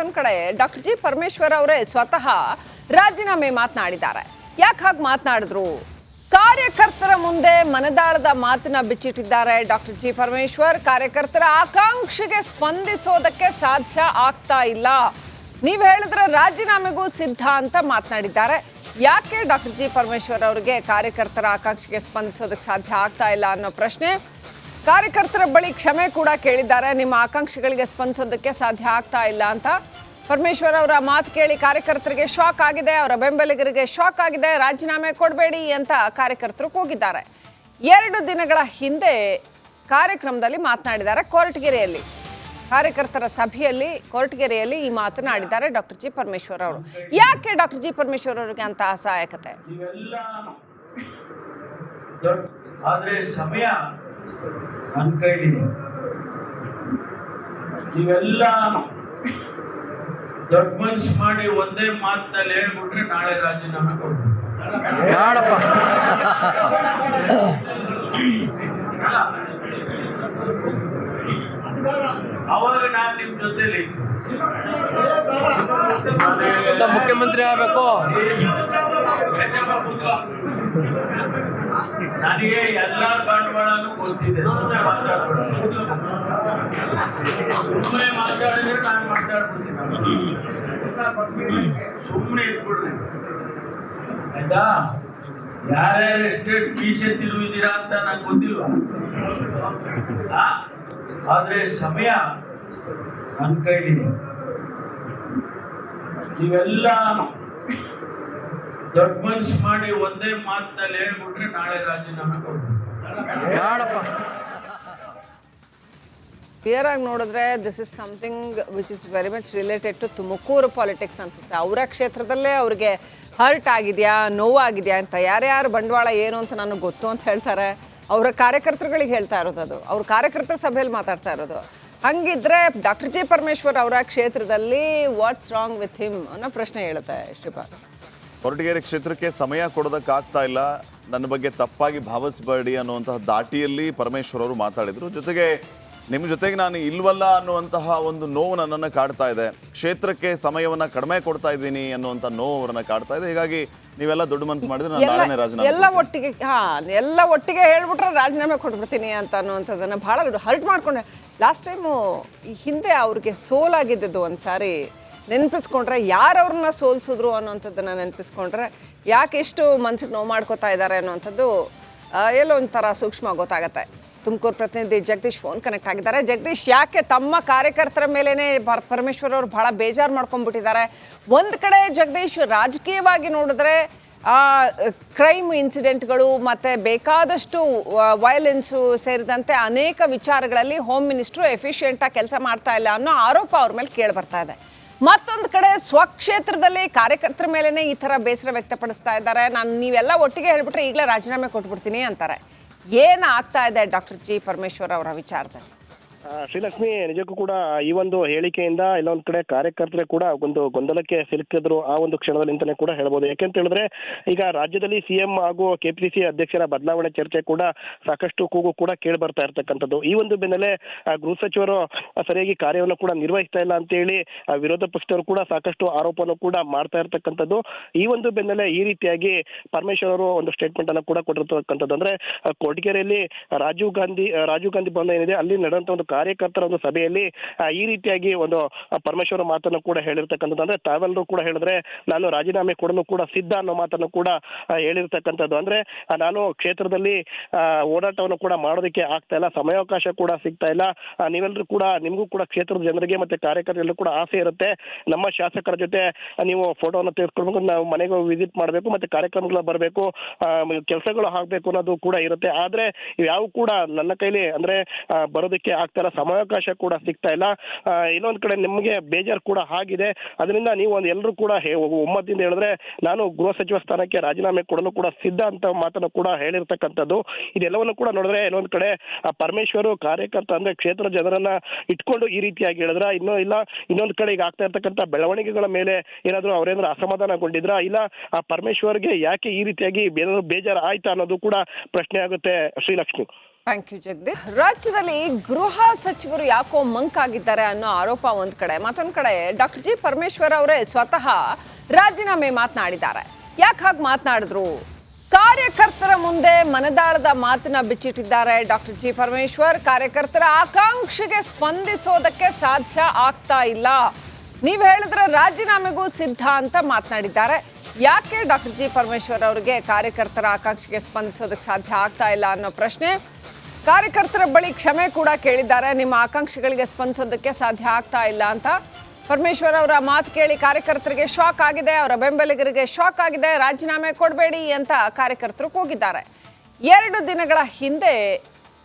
ಮತ್ತೊಂದು ಕಡೆ doctor G Parameshwar ಅವರೇ ಸ್ವತಃ ರಾಜೀನಾಮೆ ಮಾತನಾಡಿದ್ದಾರೆ. ಯಾಕೆ ಹಾಗೆ ಮಾತನಾಡಿದ್ರು? ಕಾರ್ಯಕರ್ತರ ಮುಂದೆ ಮನದಾಳದ ಮಾತನ್ನ ಬಿಚ್ಚಿಟ್ಟಿದ್ದಾರೆ ಡಾಕ್ಟರ್ ಜಿ ಪರಮೇಶ್ವರ್. ಕಾರ್ಯಕರ್ತರ ಆಕಾಂಕ್ಷೆಗೆ ಸ್ಪಂದಿಸೋದಕ್ಕೆ ಸಾಧ್ಯ ಆಗ್ತಾ ಇಲ್ಲ, ನೀವು ಹೇಳಿದ್ರೆ ರಾಜೀನಾಮೆಗೂ ಸಿದ್ಧ ಅಂತ ಮಾತನಾಡಿದ್ದಾರೆ. ಯಾಕೆ ಡಾಕ್ಟರ್ ಜಿ ಪರಮೇಶ್ವರ್ ಅವರಿಗೆ ಕಾರ್ಯಕರ್ತರ ಆಕಾಂಕ್ಷೆಗೆ ಸ್ಪಂದಿಸೋದಕ್ಕೆ ಸಾಧ್ಯ ಆಗ್ತಾ ಇಲ್ಲ ಅನ್ನೋ ಪ್ರಶ್ನೆ. ಕಾರ್ಯಕರ್ತರ ಬಳಿ ಕ್ಷಮೆ ಕೂಡ ಕೇಳಿದ್ದಾರೆ. ನಿಮ್ಮ ಆಕಾಂಕ್ಷೆಗಳಿಗೆ ಸ್ಪಂದಿಸೋದಕ್ಕೆ ಸಾಧ್ಯ ಆಗ್ತಾ ಇಲ್ಲ ಅಂತ ಪರಮೇಶ್ವರ್ ಅವರ ಮಾತು ಕೇಳಿ ಕಾರ್ಯಕರ್ತರಿಗೆ ಶಾಕ್ ಆಗಿದೆ, ಅವರ ಬೆಂಬಲಿಗರಿಗೆ ಶಾಕ್ ಆಗಿದೆ. ರಾಜೀನಾಮೆ ಕೊಡಬೇಡಿ ಅಂತ ಕಾರ್ಯಕರ್ತರು ಕೂಗಿದ್ದಾರೆ. 2 ದಿನಗಳ ಹಿಂದೆ ಕಾರ್ಯಕ್ರಮದಲ್ಲಿ ಮಾತನಾಡಿದ್ದಾರೆ. ಕೊರಟಗೆರೆಯಲ್ಲಿ ಕಾರ್ಯಕರ್ತರ ಸಭೆಯಲ್ಲಿ ಕೊರಟಗೆರೆಯಲ್ಲಿ ಈ ಮಾತನಾಡಿದ್ದಾರೆ ಡಾಕ್ಟರ್ ಜಿ ಪರಮೇಶ್ವರ್ ಅವರು. ಯಾಕೆ ಡಾಕ್ಟರ್ ಜಿ ಪರಮೇಶ್ವರ್ ಅವರಿಗೆ ಅಂತ ಅಸಹಾಯಕತೆ? ಆದ್ರೆ ಸಮಯ ನನ್ನ ಕೈಲಿದೆ. ನೀವೆಲ್ಲ ದೊಡ್ಡ ಮನ್ಸು ಮಾಡಿ ಒಂದೇ ಮಾತಿನಲ್ಲಿ ಹೇಳ್ಬಿಟ್ರೆ ನಾಳೆ ರಾಜೀನಾಮೆ ಕೊಡ್ಬೇಕು. ಅವಾಗ ನಾನು ನಿಮ್ ಜೊತೆಲಿ ಮುಖ್ಯಮಂತ್ರಿ ಆಗಬೇಕು. ನನಗೆ ಎಲ್ಲಾ ಬಂಡವಾಳನೂ ಗೊತ್ತಿದೆ. ಸುಮ್ಮನೆ ಮಾತಾಡಿದ್ರೆ ನಾನು ಮಾತಾಡ್ಬಿಡ್ತೀನಿ. ಸುಮ್ಮನೆ ಇಟ್ಬಿಡ್ರಿ ಆಯ್ತಾ? ಯಾರ್ಯಾರು ಎಸ್ಟೇಟ್ ಮೀಸೆ ತಿರುವಿದ್ದೀರಾ ಅಂತ ನಂಗೆ ಗೊತ್ತಿಲ್ವಾ? ಆದ್ರೆ ಸಮಯ ನನ್ನ ಕೈಲಿದೆ. ನೀವೆಲ್ಲ ದೊಡ್ಡ ಮನ್ಸು ಮಾಡಿ ಒಂದೇ ಮಾತಿನಲ್ಲಿ ಹೇಳ್ಬಿಟ್ರೆ ನಾಳೆ ರಾಜೀನಾಮೆ ಕೊಡ್ಬೇಕು. ಕ್ಲಿಯರ್ ಆಗಿ ನೋಡಿದ್ರೆ this is something which is very much related to Tumakuru politics ಅನ್ಸುತ್ತೆ. ಅವರ ಕ್ಷೇತ್ರದಲ್ಲೇ ಅವ್ರಿಗೆ ಹರ್ಟ್ ಆಗಿದೆಯಾ, ನೋವಾಗಿದೆಯಾ ಅಂತ ಯಾರ್ಯಾರು ಬಂಡವಾಳ ಏನು ಅಂತ ನನಗೆ ಗೊತ್ತು ಅಂತ ಹೇಳ್ತಾರೆ. ಅವರ ಕಾರ್ಯಕರ್ತರುಗಳಿಗೆ ಹೇಳ್ತಾ ಇರೋದು, ಅದು ಅವ್ರ ಕಾರ್ಯಕರ್ತರ ಸಭೆಯಲ್ಲಿ ಮಾತಾಡ್ತಾ ಇರೋದು. ಹಂಗಿದ್ರೆ ಡಾಕ್ಟರ್ ಜಿ ಪರಮೇಶ್ವರ್ ಅವರ ಕ್ಷೇತ್ರದಲ್ಲಿ ವಾಟ್ಸ್ ರಾಂಗ್ ವಿತ್ ಹಿಮ್ ಅನ್ನೋ ಪ್ರಶ್ನೆ ಹೇಳುತ್ತೆ ಶ್ರೀಪಾದ್. ಕೊರಟಗೆರೆ ಕ್ಷೇತ್ರಕ್ಕೆ ಸಮಯ ಕೊಡೋದಕ್ಕಾಗ್ತಾ ಇಲ್ಲ, ನನ್ನ ಬಗ್ಗೆ ತಪ್ಪಾಗಿ ಭಾವಿಸಬೇಡಿ ಅನ್ನುವಂತಹ ದಾಟಿಯಲ್ಲಿ ಪರಮೇಶ್ವರ್ ಅವರು ಮಾತಾಡಿದರು. ಜೊತೆಗೆ ನಿಮ್ಮ ಜೊತೆಗೆ ನಾನು ಇಲ್ವಲ್ಲ ಅನ್ನುವಂತಹ ಒಂದು ನೋವು ನನ್ನನ್ನು ಕಾಡ್ತಾ ಇದೆ, ಕ್ಷೇತ್ರಕ್ಕೆ ಸಮಯವನ್ನು ಕಡಿಮೆ ಕೊಡ್ತಾ ಇದ್ದೀನಿ ಅನ್ನುವಂಥ ನೋವು ಅವರನ್ನು ಕಾಡ್ತಾ ಇದೆ. ಹೀಗಾಗಿ ನೀವೆಲ್ಲ ದೊಡ್ಡ ಮನಸ್ಸು ಮಾಡಿದ್ರೆ ನಾನು ನಾಳೆನೇ ರಾಜೀನಾಮೆ ಎಲ್ಲ ಒಟ್ಟಿಗೆ ಹೇಳ್ಬಿಟ್ರೆ ರಾಜೀನಾಮೆ ಕೊಟ್ಬಿಡ್ತೀನಿ ಅಂತ ಅನ್ನುವಂಥದ್ದನ್ನು ಭಾಳ ಹರ್ಟ್ ಮಾಡ್ಕೊಂಡೆ. ಲಾಸ್ಟ್ ಟೈಮು ಈ ಹಿಂದೆ ಅವ್ರಿಗೆ ಸೋಲಾಗಿದ್ದದ್ದು ಒಂದು ಸಾರಿ ನೆನಪಿಸ್ಕೊಂಡ್ರೆ, ಯಾರು ಅವ್ರನ್ನ ಸೋಲ್ಸಿದ್ರು ಅನ್ನೋಂಥದ್ದನ್ನು ನೆನಪಿಸ್ಕೊಂಡ್ರೆ ಯಾಕೆ ಎಷ್ಟು ಮನ್ಸಿಗೆ ನೋವು ಮಾಡ್ಕೋತಾ ಇದ್ದಾರೆ ಅನ್ನೋವಂಥದ್ದು ಎಲ್ಲೋ ಒಂಥರ ಸೂಕ್ಷ್ಮ ಗೊತ್ತಾಗತ್ತೆ. ತುಮಕೂರು ಪ್ರತಿನಿಧಿ ಜಗದೀಶ್ ಫೋನ್ ಕನೆಕ್ಟ್ ಆಗಿದ್ದಾರೆ. ಜಗದೀಶ್, ಯಾಕೆ ತಮ್ಮ ಕಾರ್ಯಕರ್ತರ ಮೇಲೇ ಪರಮೇಶ್ವರ್ ಅವರು ಬಹಳ ಬೇಜಾರು ಮಾಡ್ಕೊಂಡ್ಬಿಟ್ಟಿದ್ದಾರೆ? ಒಂದು ಕಡೆ ಜಗದೀಶ್, ರಾಜಕೀಯವಾಗಿ ನೋಡಿದ್ರೆ ಕ್ರೈಮ್ ಇನ್ಸಿಡೆಂಟ್ಗಳು ಮತ್ತು ಬೇಕಾದಷ್ಟು ವೈಲೆನ್ಸು ಸೇರಿದಂತೆ ಅನೇಕ ವಿಚಾರಗಳಲ್ಲಿ ಹೋಮ್ ಮಿನಿಸ್ಟ್ರು ಎಫಿಷಿಯೆಂಟಾಗಿ ಕೆಲಸ ಮಾಡ್ತಾ ಇಲ್ಲ ಅನ್ನೋ ಆರೋಪ ಅವ್ರ ಮೇಲೆ ಕೇಳಿ ಬರ್ತಾ ಇದೆ. ಮತ್ತೊಂದು ಕಡೆ ಸ್ವಕ್ಷೇತ್ರದಲ್ಲಿ ಕಾರ್ಯಕರ್ತರ ಮೇಲೇ ಈ ಥರ ಬೇಸರ ವ್ಯಕ್ತಪಡಿಸ್ತಾ ಇದ್ದಾರೆ. ನೀವೆಲ್ಲ ಒಟ್ಟಿಗೆ ಹೇಳ್ಬಿಟ್ರೆ ಈಗಲೇ ರಾಜೀನಾಮೆ ಕೊಟ್ಬಿಡ್ತೀನಿ ಅಂತಾರೆ. ಏನು ಆಗ್ತಾ ಇದೆ ಡಾಕ್ಟರ್ ಜಿ ಪರಮೇಶ್ವರ್ ಅವರ ವಿಚಾರದಲ್ಲಿ? ಶ್ರೀಲಕ್ಷ್ಮಿ, ನಿಜಕ್ಕೂ ಕೂಡ ಈ ಒಂದು ಹೇಳಿಕೆಯಿಂದ ಇಲ್ಲೊಂದು ಕಡೆ ಕಾರ್ಯಕರ್ತರೇ ಕೂಡ ಒಂದು ಗೊಂದಲಕ್ಕೆ ಸಿಲುಕಿದ್ರು ಆ ಒಂದು ಕ್ಷಣದಲ್ಲಿ ಅಂತಾನೆ ಕೂಡ ಹೇಳ್ಬೋದು. ಯಾಕೆಂತ ಹೇಳಿದ್ರೆ ಈಗ ರಾಜ್ಯದಲ್ಲಿ ಸಿಎಂ ಹಾಗೂ ಕೆಪಿಸಿಸಿ ಅಧ್ಯಕ್ಷರ ಬದಲಾವಣೆ ಚರ್ಚೆ ಕೂಡ ಸಾಕಷ್ಟು ಕೂಗು ಕೂಡ ಕೇಳಿ ಬರ್ತಾ ಇರ್ತಕ್ಕಂಥದ್ದು. ಈ ಒಂದು ಬೆನ್ನಲ್ಲೇ ಗೃಹ ಸಚಿವರು ಸರಿಯಾಗಿ ಕಾರ್ಯವನ್ನು ಕೂಡ ನಿರ್ವಹಿಸ್ತಾ ಇಲ್ಲ ಅಂತ ಹೇಳಿ ವಿರೋಧ ಪಕ್ಷದವರು ಕೂಡ ಸಾಕಷ್ಟು ಆರೋಪವನ್ನು ಕೂಡ ಮಾಡ್ತಾ ಇರ್ತಕ್ಕಂಥದ್ದು. ಈ ಒಂದು ಬೆನ್ನಲ್ಲೇ ಈ ರೀತಿಯಾಗಿ ಪರಮೇಶ್ವರ್ ಅವರು ಒಂದು ಸ್ಟೇಟ್ಮೆಂಟ್ ಅನ್ನು ಕೂಡ ಕೊಟ್ಟಿರ್ತಕ್ಕಂಥದ್ದು. ಅಂದ್ರೆ ಕೊರಟಗೆರೆಯಲ್ಲಿ ರಾಜೀವ್ ಗಾಂಧಿ ಭವನ ಏನಿದೆ ಅಲ್ಲಿ ನಡೆದಂತ ಒಂದು ಕಾರ್ಯಕರ್ತರ ಒಂದು ಸಭೆಯಲ್ಲಿ ಈ ರೀತಿಯಾಗಿ ಒಂದು ಪರಮೇಶ್ವರ ಮಾತನ್ನು ಕೂಡ ಹೇಳಿರ್ತಕ್ಕಂಥದ್ದು. ಅಂದ್ರೆ ತಾವೆಲ್ಲರೂ ಕೂಡ ಹೇಳಿದ್ರೆ ನಾನು ರಾಜೀನಾಮೆ ಕೊಡಲು ಕೂಡ ಸಿದ್ಧ ಅನ್ನೋ ಮಾತನ್ನು ಕೂಡ ಹೇಳಿರ್ತಕ್ಕಂಥದ್ದು. ಅಂದ್ರೆ ನಾನು ಕ್ಷೇತ್ರದಲ್ಲಿ ಓಡಾಟವನ್ನು ಕೂಡ ಮಾಡೋದಕ್ಕೆ ಆಗ್ತಾ ಇಲ್ಲ, ಸಮಯಾವಕಾಶ ಕೂಡ ಸಿಗ್ತಾ ಇಲ್ಲ. ನೀವೆಲ್ಲರೂ ಕೂಡ, ನಿಮಗೂ ಕೂಡ ಕ್ಷೇತ್ರದ ಜನರಿಗೆ ಮತ್ತೆ ಕಾರ್ಯಕರ್ತರಿಗೂ ಕೂಡ ಆಸೆ ಇರುತ್ತೆ, ನಮ್ಮ ಶಾಸಕರ ಜೊತೆ ನೀವು ಫೋಟೋವನ್ನು ತೆಗೆದುಕೊಳ್ಬೇಕು, ನಾವು ಮನೆಗೆ ವಿಸಿಟ್ ಮಾಡಬೇಕು, ಮತ್ತೆ ಕಾರ್ಯಕ್ರಮಗಳು ಬರಬೇಕು, ಕೆಲಸಗಳು ಆಗ್ಬೇಕು ಅನ್ನೋದು ಕೂಡ ಇರುತ್ತೆ. ಆದ್ರೆ ಯಾವ ಕೂಡ ನನ್ನ ಕೈಲಿ ಅಂದ್ರೆ ಬರೋದಕ್ಕೆ ಆಗ್ತಾ ಇಲ್ಲ, ಸಮಯಾವಕಾಶ ಕೂಡ ಸಿಗ್ತಾ ಇಲ್ಲ. ಇನ್ನೊಂದು ಕಡೆ ನಿಮಗೆ ಬೇಜಾರು ಕೂಡ ಆಗಿದೆ. ಅದರಿಂದ ನೀವು ಎಲ್ಲರೂ ಕೂಡ ಒಮ್ಮತದಿಂದ ಹೇಳಿದ್ರೆ ನಾನು ಗೃಹ ಸಚಿವ ಸ್ಥಾನಕ್ಕೆ ರಾಜೀನಾಮೆ ಕೊಡಲು ಕೂಡ ಸಿದ್ಧ ಅಂತ ಮಾತನ್ನು ಕೂಡ ಹೇಳಿರ್ತಕ್ಕಂಥದ್ದು. ಇದೆಲ್ಲವನ್ನು ಕೂಡ ನೋಡಿದ್ರೆ ಇನ್ನೊಂದು ಕಡೆ ಪರಮೇಶ್ವರ್ ಕಾರ್ಯಕರ್ತ ಅಂದ್ರೆ ಕ್ಷೇತ್ರ ಜನರನ್ನ ಇಟ್ಕೊಂಡು ಈ ರೀತಿಯಾಗಿ ಹೇಳಿದ್ರ ಇನ್ನೊಂದು ಕಡೆ ಈಗ ಆಗ್ತಾ ಇರ್ತಕ್ಕಂಥ ಬೆಳವಣಿಗೆಗಳ ಮೇಲೆ ಏನಾದ್ರು ಅವರೇನಾದ್ರು ಅಸಮಾಧಾನಗೊಂಡಿದ್ರ, ಇಲ್ಲ ಪರಮೇಶ್ವರ್ಗೆ ಯಾಕೆ ಈ ರೀತಿಯಾಗಿ ಬೇಜಾರು ಆಯ್ತಾ ಅನ್ನೋದು ಕೂಡ ಪ್ರಶ್ನೆ ಆಗುತ್ತೆ ಶ್ರೀಲಕ್ಷ್ಮಿ. Thank you Jagadish. ರಾಜ್ಯದಲ್ಲಿ ಗೃಹ ಸಚಿವರು ಯಾಕೋ ಮಂಕಾಗಿದ್ದಾರೆ ಅನ್ನೋ ಆರೋಪ ಒಂದ್ ಕಡೆ, ಮತ್ತೊಂದ್ ಕಡೆ ಡಾಕ್ಟರ್ ಜಿ ಪರಮೇಶ್ವರ್ ಅವರೇ ಸ್ವತಃ ರಾಜೀನಾಮೆ ಮಾತನಾಡಿದ್ದಾರೆ. ಯಾಕೆ ಹಾಗೆ ಮಾತನಾಡಿದ್ರು? ಕಾರ್ಯಕರ್ತರ ಮುಂದೆ ಮನದಾಳದ ಮಾತನ್ನ ಬಿಚ್ಚಿಟ್ಟಿದ್ದಾರೆ ಡಾಕ್ಟರ್ ಜಿ ಪರಮೇಶ್ವರ್. ಕಾರ್ಯಕರ್ತರ ಆಕಾಂಕ್ಷೆಗೆ ಸ್ಪಂದಿಸೋದಕ್ಕೆ ಸಾಧ್ಯ ಆಗ್ತಾ ಇಲ್ಲ, ನೀವು ಹೇಳಿದ್ರೆ ರಾಜೀನಾಮೆಗೂ ಸಿದ್ಧ ಅಂತ ಮಾತನಾಡಿದ್ದಾರೆ. ಯಾಕೆ ಡಾಕ್ಟರ್ ಜಿ ಪರಮೇಶ್ವರ್ ಅವರಿಗೆ ಕಾರ್ಯಕರ್ತರ ಆಕಾಂಕ್ಷೆಗೆ ಸ್ಪಂದಿಸೋದಕ್ಕೆ ಸಾಧ್ಯ ಆಗ್ತಾ ಇಲ್ಲ ಅನ್ನೋ ಪ್ರಶ್ನೆ. ಕಾರ್ಯಕರ್ತರ ಬಳಿ ಕ್ಷಮೆ ಕೂಡ ಕೇಳಿದ್ದಾರೆ, ನಿಮ್ಮ ಆಕಾಂಕ್ಷೆಗಳಿಗೆ ಸ್ಪಂದಿಸೋದಕ್ಕೆ ಸಾಧ್ಯ ಆಗ್ತಾ ಇಲ್ಲ ಅಂತ. ಪರಮೇಶ್ವರ್ ಅವರ ಮಾತು ಕೇಳಿ ಕಾರ್ಯಕರ್ತರಿಗೆ ಶಾಕ್ ಆಗಿದೆ, ಅವರ ಬೆಂಬಲಿಗರಿಗೆ ಶಾಕ್ ಆಗಿದೆ. ರಾಜೀನಾಮೆ ಕೊಡಬೇಡಿ ಅಂತ ಕಾರ್ಯಕರ್ತರು ಕೂಗಿದ್ದಾರೆ. 2 ದಿನಗಳ ಹಿಂದೆ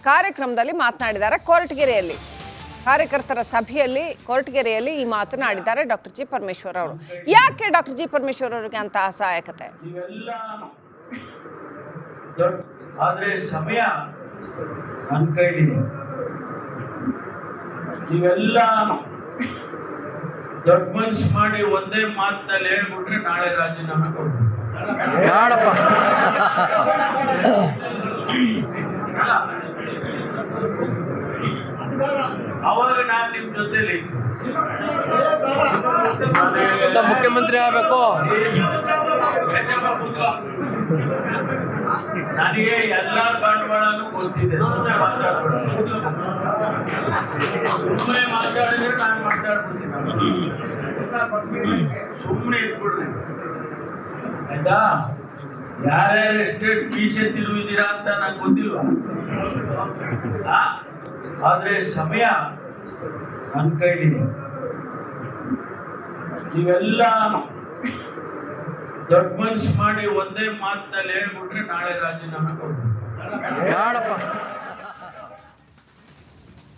ಕಾರ್ಯಕ್ರಮದಲ್ಲಿ ಮಾತನಾಡಿದ್ದಾರೆ ಕೊರಟಗೆರೆಯಲ್ಲಿ. ಕಾರ್ಯಕರ್ತರ ಸಭೆಯಲ್ಲಿ ಕೊರಟಗೆರೆಯಲ್ಲಿ ಈ ಮಾತನಾಡಿದ್ದಾರೆ ಡಾಕ್ಟರ್ ಜಿ ಪರಮೇಶ್ವರ್ ಅವರು. ಯಾಕೆ ಡಾಕ್ಟರ್ ಜಿ ಪರಮೇಶ್ವರ್ ಅವರಿಗೆ ಅಂತ ಅಸಹಾಯಕತೆ? ಇವೆಲ್ಲ ಆದ್ರೆ ಸಮಯ ನನ್ನ ಕೈಲಿದೆ. ನೀವೆಲ್ಲ ದೊಡ್ಡ ಮನ್ಸು ಮಾಡಿ ಒಂದೇ ಮಾತಿನಲ್ಲಿ ಹೇಳ್ಬಿಟ್ರೆ ನಾಳೆ ರಾಜೀನಾಮೆ ಕೊಡ್ಬೇಕು. ಅವಾಗ ನಾನು ನಿಮ್ ಜೊತೆಲಿ ಮುಖ್ಯಮಂತ್ರಿ ಆಗಬೇಕು. ನನಗೆ ಎಲ್ಲಾ ಬಂಡವಾಳನೂ ಗೊತ್ತಿದೆ. ಸುಮ್ಮನೆ ಮಾತಾಡಿದ್ರೆ ನಾನು ಮಾತಾಡ್ಬಿಡ್ತೀನಿ. ಸುಮ್ಮನೆ ಇಟ್ಬಿಡ್ರಿ ಆಯ್ತಾ? ಯಾರ್ಯಾರು ಎಷ್ಟೆಷ್ಟು ಮೀಸೆ ತಿರುವಿದ್ದೀರಾ ಅಂತ ನಂಗೆ ಗೊತ್ತಿಲ್ವಾ? ಆದ್ರೆ ಸಮಯ ನನ್ನ ಕೈಲಿದೆ. ನೀವೆಲ್ಲ ದೊಡ್ಡ ಮನ್ಸು ಮಾಡಿ ಒಂದೇ ಮಾತಿನಲ್ಲಿ ಹೇಳ್ಬಿಟ್ರೆ ನಾಳೆ ರಾಜೀನಾಮೆ ಕೊಡ್ಬೇಕು.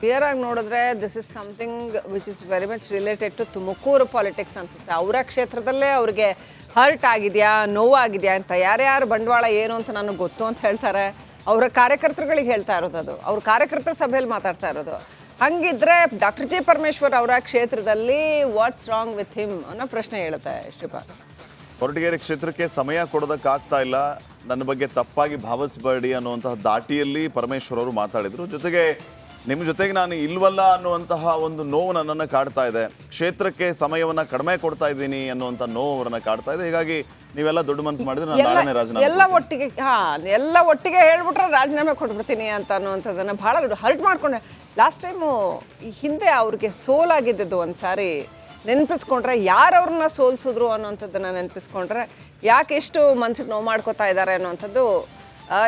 ಕ್ಲಿಯರ್ ಆಗಿ ನೋಡಿದ್ರೆ this is something which is very much related to Tumakuru politics ಅನ್ಸುತ್ತೆ. ಅವರ ಕ್ಷೇತ್ರದಲ್ಲೇ ಅವ್ರಿಗೆ ಹರ್ಟ್ ಆಗಿದೆಯಾ, ನೋವಾಗಿದೆಯಾ ಅಂತ. ಯಾರ್ಯಾರು ಬಂಡವಾಳ ಏನು ಅಂತ ನನಗೆ ಗೊತ್ತು ಅಂತ ಹೇಳ್ತಾರೆ. ಅವರ ಕಾರ್ಯಕರ್ತರುಗಳಿಗೆ ಹೇಳ್ತಾ ಇರೋದು ಅದು, ಅವ್ರ ಕಾರ್ಯಕರ್ತರ ಸಭೆಯಲ್ಲಿ ಮಾತಾಡ್ತಾ ಇರೋದು. ಹಂಗಿದ್ರೆ ಡಾಕ್ಟರ್ ಜಿ ಪರಮೇಶ್ವರ್ ಅವರ ಕ್ಷೇತ್ರದಲ್ಲಿ ವಾಟ್ಸ್ ರಾಂಗ್ ವಿತ್ ಹಿಮ್ ಅನ್ನೋ ಪ್ರಶ್ನೆ ಹೇಳುತ್ತೆ ಶ್ರೀಪಾದ್. ಕೊರಟಗೆರೆ ಕ್ಷೇತ್ರಕ್ಕೆ ಸಮಯ ಕೊಡೋದಕ್ಕಾಗ್ತಾ ಇಲ್ಲ, ನನ್ನ ಬಗ್ಗೆ ತಪ್ಪಾಗಿ ಭಾವಿಸಬೇಡಿ ಅನ್ನುವಂತಹ ದಾಟಿಯಲ್ಲಿ ಪರಮೇಶ್ವರ್ ಅವರು ಮಾತಾಡಿದರು. ಜೊತೆಗೆ ನಿಮ್ಮ ಜೊತೆಗೆ ನಾನು ಇಲ್ವಲ್ಲ ಅನ್ನುವಂತಹ ಒಂದು ನೋವು ನನ್ನನ್ನು ಕಾಡ್ತಾ ಇದೆ, ಕ್ಷೇತ್ರಕ್ಕೆ ಸಮಯವನ್ನು ಕಡಿಮೆ ಕೊಡ್ತಾ ಇದ್ದೀನಿ ಅನ್ನುವಂಥ ನೋವು ಅವರನ್ನು ಕಾಡ್ತಾ ಇದೆ. ಹೀಗಾಗಿ ನೀವೆಲ್ಲ ದೊಡ್ಡ ಮನಸ್ಸು ಮಾಡಿದ್ರೆ ನಾನು ನಾಳೆನೇ ರಾಜೀನಾಮೆ ಎಲ್ಲ ಒಟ್ಟಿಗೆ ಹೇಳ್ಬಿಟ್ರೆ ರಾಜೀನಾಮೆ ಕೊಟ್ಬಿಡ್ತೀನಿ ಅಂತ ಅನ್ನುವಂಥದ್ದನ್ನು ಭಾಳ ಹರ್ಟ್ ಮಾಡ್ಕೊಂಡೆ. ಲಾಸ್ಟ್ ಟೈಮು ಈ ಹಿಂದೆ ಅವ್ರಿಗೆ ಸೋಲಾಗಿದ್ದದ್ದು ಒಂದು ಸಾರಿ ನೆನಪಿಸ್ಕೊಂಡ್ರೆ, ಯಾರು ಅವ್ರನ್ನ ಸೋಲ್ಸಿದ್ರು ಅನ್ನೋಂಥದ್ದನ್ನು ನೆನಪಿಸ್ಕೊಂಡ್ರೆ ಯಾಕೆ ಎಷ್ಟು ಮನ್ಸಿಗೆ ನೋವು ಮಾಡ್ಕೋತಾ ಇದ್ದಾರೆ ಅನ್ನೋಂಥದ್ದು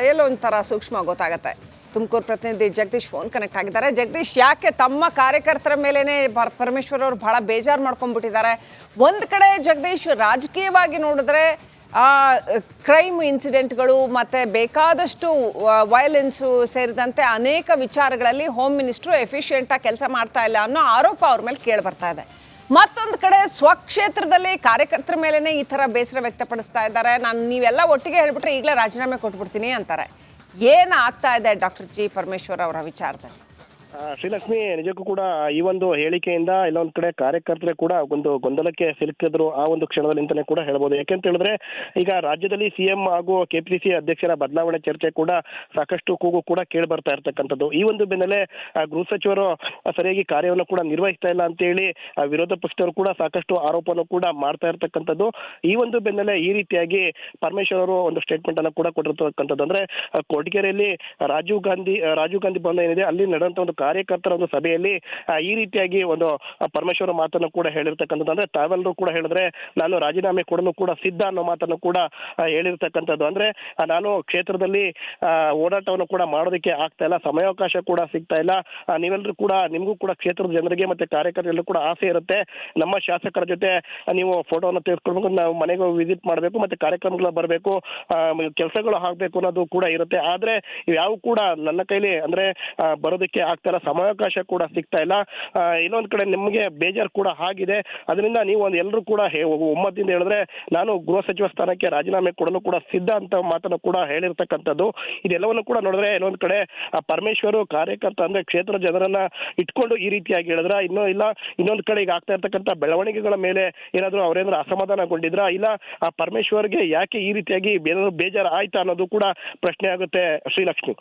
ಎಲ್ಲೋ ಒಂಥರ ಸೂಕ್ಷ್ಮ ಗೊತ್ತಾಗತ್ತೆ. ತುಮಕೂರು ಪ್ರತಿನಿಧಿ ಜಗದೀಶ್ ಫೋನ್ ಕನೆಕ್ಟ್ ಆಗಿದ್ದಾರೆ. ಜಗದೀಶ್, ಯಾಕೆ ತಮ್ಮ ಕಾರ್ಯಕರ್ತರ ಮೇಲೇನೆ ಪರಮೇಶ್ವರ್ ಅವರು ಬಹಳ ಬೇಜಾರು ಮಾಡ್ಕೊಂಡ್ಬಿಟ್ಟಿದ್ದಾರೆ? ಒಂದು ಕಡೆ ಜಗದೀಶ್, ರಾಜಕೀಯವಾಗಿ ನೋಡಿದ್ರೆ ಕ್ರೈಮ್ ಇನ್ಸಿಡೆಂಟ್ಗಳು ಮತ್ತು ಬೇಕಾದಷ್ಟು ವೈಲೆನ್ಸು ಸೇರಿದಂತೆ ಅನೇಕ ವಿಚಾರಗಳಲ್ಲಿ ಹೋಮ್ ಮಿನಿಸ್ಟ್ರು ಎಫಿಷಿಯೆಂಟಾಗಿ ಕೆಲಸ ಮಾಡ್ತಾ ಇಲ್ಲ ಅನ್ನೋ ಆರೋಪ ಅವ್ರ ಮೇಲೆ ಕೇಳಿ ಬರ್ತಾ ಇದೆ. ಮತ್ತೊಂದು ಕಡೆ ಸ್ವಕ್ಷೇತ್ರದಲ್ಲಿ ಕಾರ್ಯಕರ್ತರ ಮೇಲೇ ಈ ಥರ ಬೇಸರ ವ್ಯಕ್ತಪಡಿಸ್ತಾ ಇದ್ದಾರೆ. ನೀವೆಲ್ಲ ಒಟ್ಟಿಗೆ ಹೇಳ್ಬಿಟ್ರೆ ಈಗಲೇ ರಾಜೀನಾಮೆ ಕೊಟ್ಬಿಡ್ತೀನಿ ಅಂತಾರೆ. ಏನು ಆಗ್ತಾ ಇದೆ ಡಾಕ್ಟರ್ ಜಿ ಪರಮೇಶ್ವರ್ ಅವರ ವಿಚಾರದಲ್ಲಿ? ಶ್ರೀಲಕ್ಷ್ಮಿ, ನಿಜಕ್ಕೂ ಕೂಡ ಈ ಒಂದು ಹೇಳಿಕೆಯಿಂದ ಇಲ್ಲೊಂದ್ ಕಡೆ ಕಾರ್ಯಕರ್ತರೇ ಕೂಡ ಒಂದು ಗೊಂದಲಕ್ಕೆ ಸಿಲುಕಿದ್ರು ಆ ಒಂದು ಕ್ಷಣದಲ್ಲಿ ಅಂತಾನೆ ಕೂಡ ಹೇಳ್ಬೋದು. ಯಾಕೆಂತ ಹೇಳಿದ್ರೆ ಈಗ ರಾಜ್ಯದಲ್ಲಿ ಸಿಎಂ ಹಾಗೂ ಕೆಪಿಸಿಸಿ ಅಧ್ಯಕ್ಷರ ಬದಲಾವಣೆ ಚರ್ಚೆ ಕೂಡ ಸಾಕಷ್ಟು ಕೂಗು ಕೂಡ ಕೇಳಿ ಬರ್ತಾ ಇರ್ತಕ್ಕಂಥದ್ದು. ಈ ಒಂದು ಬೆನ್ನಲ್ಲೇ ಗೃಹ ಸಚಿವರು ಸರಿಯಾಗಿ ಕಾರ್ಯವನ್ನು ಕೂಡ ನಿರ್ವಹಿಸ್ತಾ ಇಲ್ಲ ಅಂತ ಹೇಳಿ ವಿರೋಧ ಪಕ್ಷದವರು ಕೂಡ ಸಾಕಷ್ಟು ಆರೋಪವನ್ನು ಕೂಡ ಮಾಡ್ತಾ ಇರ್ತಕ್ಕಂಥದ್ದು. ಈ ಒಂದು ಬೆನ್ನಲ್ಲೇ ಈ ರೀತಿಯಾಗಿ ಪರಮೇಶ್ವರ್ ಅವರು ಒಂದು ಸ್ಟೇಟ್ಮೆಂಟ್ ಅನ್ನು ಕೂಡ ಕೊಟ್ಟಿರ್ತಕ್ಕಂಥದ್ದು. ಅಂದ್ರೆ ಕೊರಟಗೆರೆಯಲ್ಲಿ ರಾಜೀವ್ ಗಾಂಧಿ ಭವನ ಏನಿದೆ ಅಲ್ಲಿ ನಡೆದಂತ ಒಂದು ಕಾರ್ಯಕರ್ತರ ಒಂದು ಸಭೆಯಲ್ಲಿ ಈ ರೀತಿಯಾಗಿ ಒಂದು ಪರಮೇಶ್ವರ ಮಾತನ್ನು ಕೂಡ ಹೇಳಿರ್ತಕ್ಕಂಥದ್ದು. ಅಂದ್ರೆ ತಾವೆಲ್ಲರೂ ಕೂಡ ಹೇಳಿದ್ರೆ ನಾನು ರಾಜೀನಾಮೆ ಕೊಡಲು ಕೂಡ ಸಿದ್ಧ ಅನ್ನೋ ಮಾತನ್ನು ಕೂಡ ಹೇಳಿರ್ತಕ್ಕಂಥದ್ದು. ಅಂದ್ರೆ ನಾನು ಕ್ಷೇತ್ರದಲ್ಲಿ ಓಡಾಟವನ್ನು ಕೂಡ ಮಾಡೋದಕ್ಕೆ ಆಗ್ತಾ ಇಲ್ಲ, ಸಮಯಾವಕಾಶ ಕೂಡ ಸಿಗ್ತಾ ಇಲ್ಲ. ನೀವೆಲ್ಲರೂ ಕೂಡ, ನಿಮಗೂ ಕೂಡ ಕ್ಷೇತ್ರದ ಜನರಿಗೆ ಮತ್ತೆ ಕಾರ್ಯಕರ್ತರಿಗೂ ಕೂಡ ಆಸೆ ಇರುತ್ತೆ, ನಮ್ಮ ಶಾಸಕರ ಜೊತೆ ನೀವು ಫೋಟೋವನ್ನು ತೆಗೆದುಕೊಳ್ಬೇಕು, ನಾವು ಮನೆಗೆ ವಿಸಿಟ್ ಮಾಡಬೇಕು, ಮತ್ತೆ ಕಾರ್ಯಕ್ರಮಗಳು ಬರಬೇಕು, ಕೆಲಸಗಳು ಆಗ್ಬೇಕು ಅನ್ನೋದು ಕೂಡ ಇರುತ್ತೆ. ಆದ್ರೆ ಯಾವ ಕೂಡ ನನ್ನ ಕೈಲಿ ಅಂದ್ರೆ ಬರೋದಕ್ಕೆ ಆಗ್ತಾ ಇಲ್ಲ, ಸಮಯಾವಕಾಶ ಕೂಡ ಸಿಗ್ತಾ ಇಲ್ಲ. ಇನ್ನೊಂದ್ ಕಡೆ ನಿಮಗೆ ಬೇಜಾರು ಕೂಡ ಆಗಿದೆ. ಅದರಿಂದ ನೀವು ಎಲ್ಲರೂ ಕೂಡ ಒಮ್ಮತದಿಂದ ಹೇಳಿದ್ರೆ ನಾನು ಗೃಹ ಸಚಿವ ಸ್ಥಾನಕ್ಕೆ ರಾಜೀನಾಮೆ ಕೊಡಲು ಕೂಡ ಸಿದ್ಧ ಅಂತ ಮಾತನ್ನು ಕೂಡ ಹೇಳಿರ್ತಕ್ಕಂಥದ್ದು. ಇದೆಲ್ಲವನ್ನು ಕೂಡ ನೋಡಿದ್ರೆ ಇನ್ನೊಂದ್ ಕಡೆ ಪರಮೇಶ್ವರ್ ಕಾರ್ಯಕರ್ತ ಅಂದ್ರೆ ಕ್ಷೇತ್ರ ಜನರನ್ನ ಇಟ್ಕೊಂಡು ಈ ರೀತಿಯಾಗಿ ಹೇಳಿದ್ರ ಇನ್ನೊಂದ್ ಕಡೆ ಈಗ ಆಗ್ತಾ ಇರ್ತಕ್ಕಂಥ ಬೆಳವಣಿಗೆಗಳ ಮೇಲೆ ಏನಾದ್ರು ಅವರೇನಾದ್ರು ಅಸಮಾಧಾನಗೊಂಡಿದ್ರ, ಇಲ್ಲ ಪರಮೇಶ್ವರ್ಗೆ ಯಾಕೆ ಈ ರೀತಿಯಾಗಿ ಬೇಜಾರು ಆಯ್ತಾ ಅನ್ನೋದು ಕೂಡ ಪ್ರಶ್ನೆ ಆಗುತ್ತೆ ಶ್ರೀಲಕ್ಷ್ಮಿ.